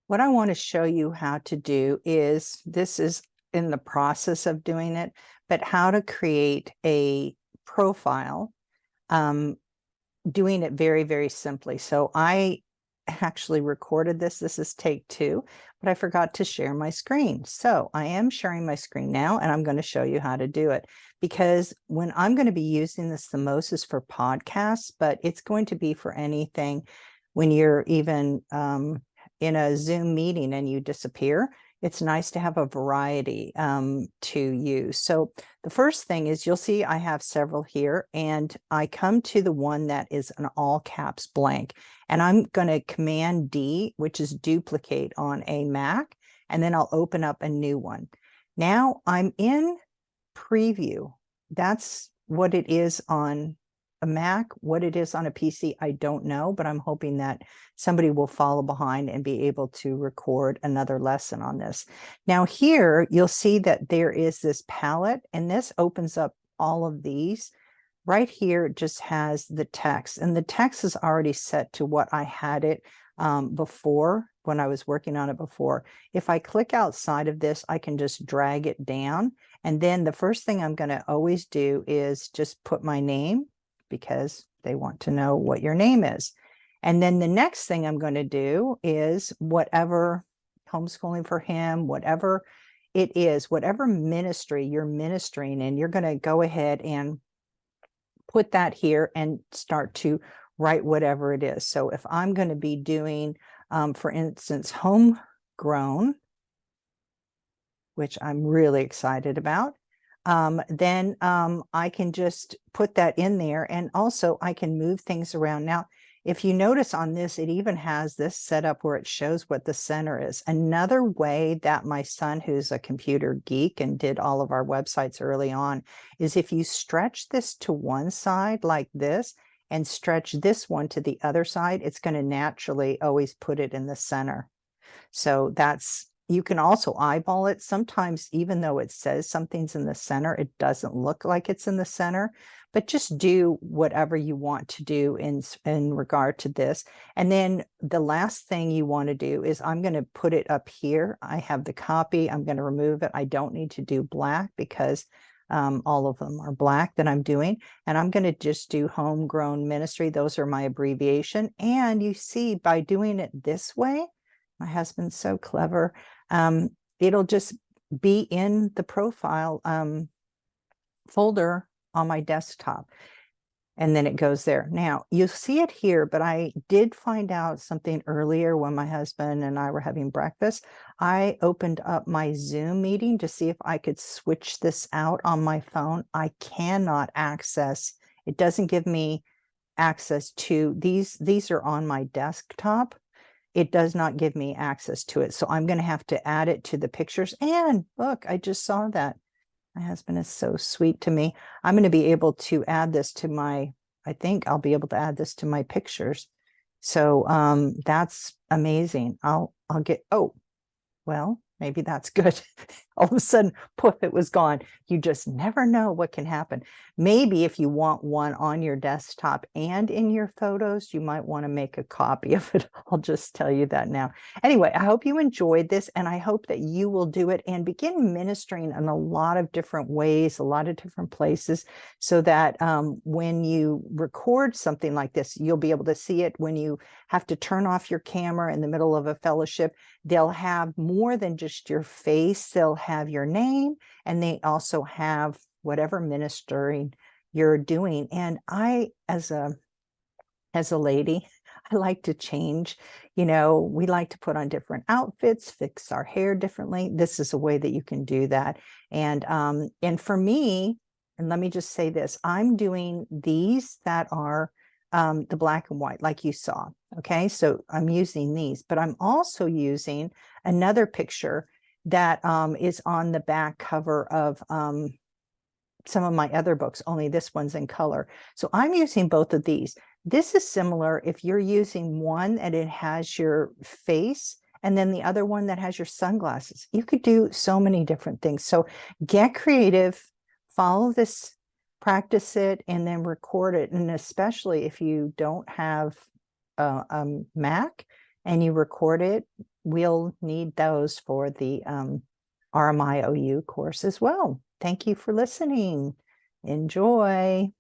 What I want to show you how to do is, this is in the process of doing it, but how to create a profile, um, doing it very, very simply. So I actually recorded this. This is take two, but I forgot to share my screen. So I am sharing my screen now, and I'm going to show you how to do it, because when I'm going to be using this the most is for podcasts, but it's going to be for anything. When you're even in a Zoom meeting and you disappear, it's nice to have a variety to use. So the first thing is, you'll see I have several here, and I come to the one that is an all caps blank, and I'm going to Command D, which is duplicate on a Mac, and then I'll open up a new one. Now I'm in preview. That's what it is on a Mac. What it is on a PC, I don't know, but I'm hoping that somebody will follow behind and be able to record another lesson on this. Now here, you'll see that there is this palette, and this opens up all of these. Right here, it just has the text, and the text is already set to what I had it before when I was working on it before. If I click outside of this, I can just drag it down. And then the first thing I'm going to always do is just put my name, because they want to know what your name is. And then the next thing I'm going to do is whatever homeschooling for him, whatever it is, whatever ministry you're ministering in, you're going to go ahead and put that here and start to write whatever it is. So if I'm going to be doing, for instance, homegrown, which I'm really excited about, then I can just put that in there. And also I can move things around. Now, if you notice on this, it even has this set up where it shows what the center is. Another way that my son, who's a computer geek and did all of our websites early on, is if you stretch this to one side like this and stretch this one to the other side, it's going to naturally always put it in the center. So that's, you can also eyeball it. Sometimes, even though it says something's in the center, it doesn't look like it's in the center, but just do whatever you want to do in regard to this. And then the last thing you want to do is, I'm going to put it up here. I have the copy. I'm going to remove it. I don't need to do black, because all of them are black that I'm doing. And I'm going to just do homegrown ministry. Those are my abbreviation. And you see, by doing it this way, my husband's so clever. It'll just be in the profile folder on my desktop, and then it goes there. Now you'll see it here, but I did find out something earlier when my husband and I were having breakfast. I opened up my Zoom meeting to see if I could switch this out on my phone. I cannot access, it doesn't give me access to these. These are on my desktop. It does not give me access to it. So I'm going to have to add it to the pictures. And look, I just saw that. My husband is so sweet to me. I'm going to be able to add this to my, I think I'll be able to add this to my pictures. So that's amazing. I'll get, oh, well, maybe that's good. All of a sudden, poof, it was gone. You just never know what can happen. Maybe if you want one on your desktop and in your photos, you might want to make a copy of it. I'll just tell you that now. Anyway, I hope you enjoyed this, and I hope that you will do it and begin ministering in a lot of different ways, a lot of different places, so that when you record something like this, you'll be able to see it when you have to turn off your camera in the middle of a fellowship. They'll have more than just your face. They'll have your name, and they also have whatever ministering you're doing. And I, as a lady, I like to change. You know, we like to put on different outfits, fix our hair differently. This is a way that you can do that. And for me, and let me just say this, I'm doing these that are the black and white, like you saw. Okay, so I'm using these, but I'm also using another picture that is on the back cover of some of my other books, only this one's in color. So I'm using both of these. This is similar if you're using one and it has your face, and then the other one that has your sunglasses. You could do so many different things. So get creative, follow this, practice it, and then record it. And especially if you don't have a Mac and you record it, we'll need those for the RMIOU course as well. Thank you for listening. Enjoy.